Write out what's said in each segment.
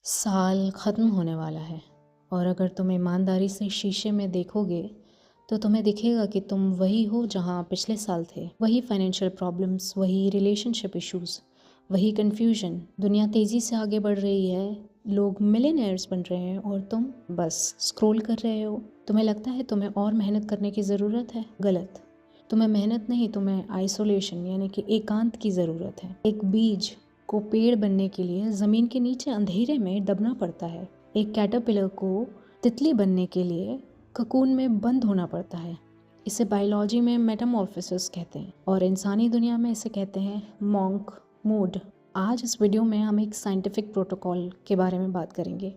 साल ख़त्म होने वाला है और अगर तुम ईमानदारी से शीशे में देखोगे तो तुम्हें दिखेगा कि तुम वही हो जहाँ पिछले साल थे। वही फाइनेंशियल प्रॉब्लम्स, वही रिलेशनशिप इश्यूज़, वही कन्फ्यूजन। दुनिया तेज़ी से आगे बढ़ रही है, लोग मिलियनेयर्स बन रहे हैं और तुम बस स्क्रॉल कर रहे हो। तुम्हें लगता है तुम्हें और मेहनत करने की ज़रूरत है। गलत। तुम्हें मेहनत नहीं, तुम्हें आइसोलेशन यानी कि एकांत की ज़रूरत है। एक बीज को पेड़ बनने के लिए ज़मीन के नीचे अंधेरे में दबना पड़ता है। एक कैटरपिलर को तितली बनने के लिए ककून में बंद होना पड़ता है। इसे बायोलॉजी में मेटामॉर्फोसिस कहते हैं और इंसानी दुनिया में इसे कहते हैं मॉन्क मोड। आज इस वीडियो में हम एक साइंटिफिक प्रोटोकॉल के बारे में बात करेंगे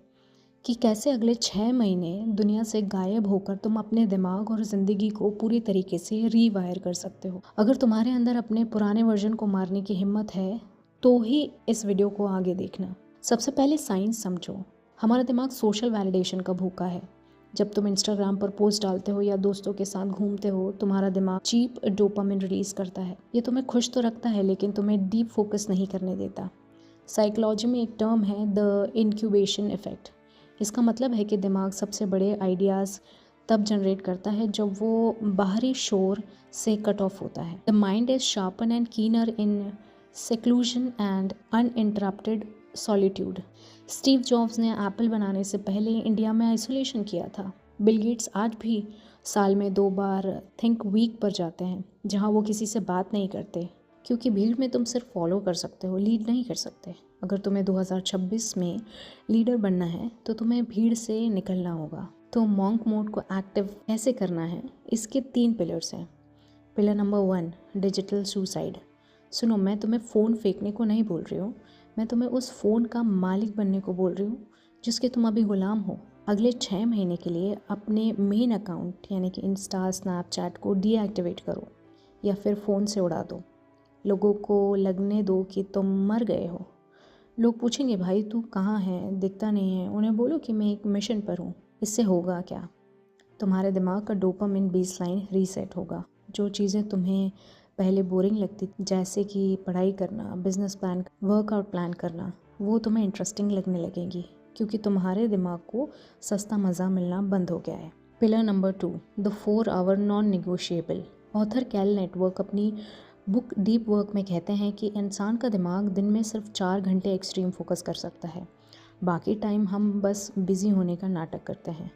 कि कैसे अगले 6 महीने दुनिया से गायब होकर तुम अपने दिमाग और ज़िंदगी को पूरी तरीके से रीवायर कर सकते हो। अगर तुम्हारे अंदर अपने पुराने वर्जन को मारने की हिम्मत है तो ही इस वीडियो को आगे देखना। सबसे पहले साइंस समझो। हमारा दिमाग सोशल वैलिडेशन का भूखा है। जब तुम इंस्टाग्राम पर पोस्ट डालते हो या दोस्तों के साथ घूमते हो, तुम्हारा दिमाग चीप डोपामिन रिलीज करता है। ये तुम्हें खुश तो रखता है लेकिन तुम्हें डीप फोकस नहीं करने देता। साइकोलॉजी में एक टर्म है द इंक्यूबेशन इफेक्ट। इसका मतलब है कि दिमाग सबसे बड़े आइडियाज़ तब जनरेट करता है जब वो बाहरी शोर से कट ऑफ होता है। The mind is sharpen and keener in seclusion and uninterrupted solitude. Steve jobs ने एप्पल बनाने से पहले इंडिया में आइसोलेशन किया था। बिल गेट्स आज भी साल में 2 बार थिंक वीक पर जाते हैं जहां वो किसी से बात नहीं करते, क्योंकि भीड़ में तुम सिर्फ फॉलो कर सकते हो, लीड नहीं कर सकते। अगर तुम्हें 2026 में लीडर बनना है तो तुम्हें भीड़ से निकलना होगा। तो मॉन्क मोड को एक्टिव कैसे करना है, इसके 3 पिलर्स हैं। Pillar number 1, digital suicide. सुनो, मैं तुम्हें फ़ोन फेंकने को नहीं बोल रही हूँ, मैं तुम्हें उस फ़ोन का मालिक बनने को बोल रही हूँ जिसके तुम अभी गुलाम हो। अगले 6 महीने के लिए अपने मेन अकाउंट यानी कि इंस्टा, स्नैपचैट को डीएक्टिवेट करो या फिर फ़ोन से उड़ा दो। लोगों को लगने दो कि तुम मर गए हो। लोग पूछेंगे, भाई तू कहाँ है, दिखता नहीं है। उन्हें बोलो कि मैं एक मिशन पर हूँ। इससे होगा क्या? तुम्हारे दिमाग का डोपामिन बेसलाइन रीसेट होगा। जो चीज़ें तुम्हें पहले बोरिंग लगती, जैसे कि पढ़ाई करना, बिजनेस प्लान, वर्कआउट प्लान करना, वो तुम्हें इंटरेस्टिंग लगने लगेंगी क्योंकि तुम्हारे दिमाग को सस्ता मज़ा मिलना बंद हो गया है। Pillar number 2, the 4 hour non negotiable. Author Cal Newport अपनी बुक डीप वर्क में कहते हैं कि इंसान का दिमाग दिन में सिर्फ 4 घंटे एक्सट्रीम फोकस कर सकता है। बाकी टाइम हम बस बिजी होने का नाटक करते हैं।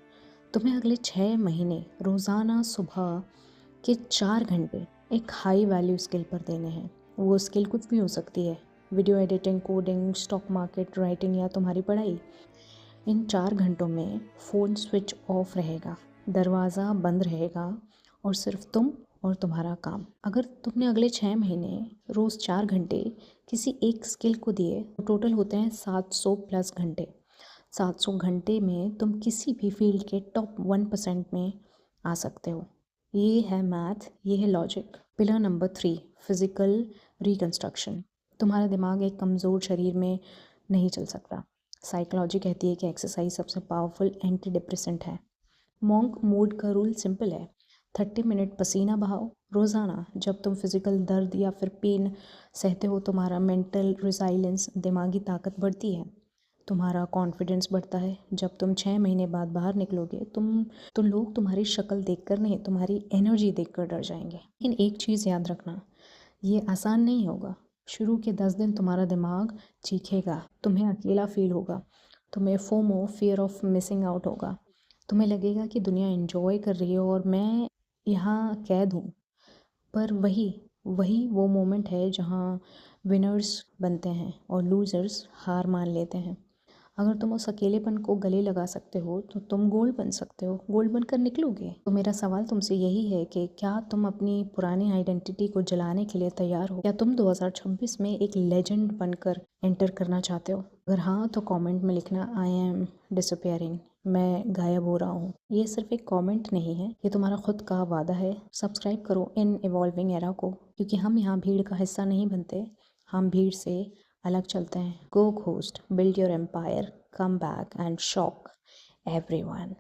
तुम्हें अगले 6 महीने रोज़ाना सुबह के 4 घंटे एक हाई वैल्यू स्किल पर देने हैं। वो स्किल कुछ भी हो सकती है, video editing, coding, stock market, writing या तुम्हारी पढ़ाई। इन 4 घंटों में फ़ोन स्विच ऑफ रहेगा, दरवाज़ा बंद रहेगा और सिर्फ तुम और तुम्हारा काम। अगर तुमने अगले 6 महीने रोज़ 4 घंटे किसी एक स्किल को दिए तो टोटल होते हैं 700 प्लस घंटे। 700 घंटे में तुम किसी भी फील्ड के टॉप 1% में आ सकते हो। ये है मैथ, ये है logic. Pillar number 3, physical reconstruction. तुम्हारा दिमाग एक कमज़ोर शरीर में नहीं चल सकता। साइकोलॉजी कहती है कि एक्सरसाइज सबसे पावरफुल एंटी डिप्रेसेंट है। मॉन्क मोड का रूल सिंपल है, 30 मिनट पसीना बहाओ रोज़ाना। जब तुम फिज़िकल दर्द या फिर पेन सहते हो, तुम्हारा मेंटल रिसाइलेंस, दिमागी ताकत बढ़ती है, तुम्हारा कॉन्फिडेंस बढ़ता है। जब तुम 6 महीने बाद बाहर निकलोगे तो लोग तुम्हारी शक्ल देखकर नहीं, तुम्हारी एनर्जी देखकर डर जाएंगे। लेकिन एक चीज़ याद रखना, ये आसान नहीं होगा। शुरू के 10 दिन तुम्हारा दिमाग चीखेगा, तुम्हें अकेला फील होगा, तुम्हें FOMO, fear of missing out होगा। तुम्हें लगेगा कि दुनिया एंजॉय कर रही है और मैं यहाँ कैद हूँ। पर वही वही वो मोमेंट है जहाँ विनर्स बनते हैं और लूज़र्स हार मान लेते हैं। अगर तुम उस अकेलेपन को गले लगा सकते हो तो तुम गोल्ड बन सकते हो, गोल्ड बनकर निकलोगे। तो मेरा सवाल तुमसे यही है कि क्या तुम अपनी पुरानी आइडेंटिटी को जलाने के लिए तैयार हो? क्या तुम 2026 में एक लेजेंड बनकर एंटर करना चाहते हो? अगर हाँ तो कमेंट में लिखना, आई एम डिसअपियरिंग, मैं गायब हो रहा हूँ। ये सिर्फ एक कमेंट नहीं है, ये तुम्हारा खुद का वादा है। सब्सक्राइब करो इन इवॉल्विंग एरा को, क्योंकि हम यहाँ भीड़ का हिस्सा नहीं बनते, हम भीड़ से अलग चलते हैं। Go ghost, build your empire, come back and shock everyone.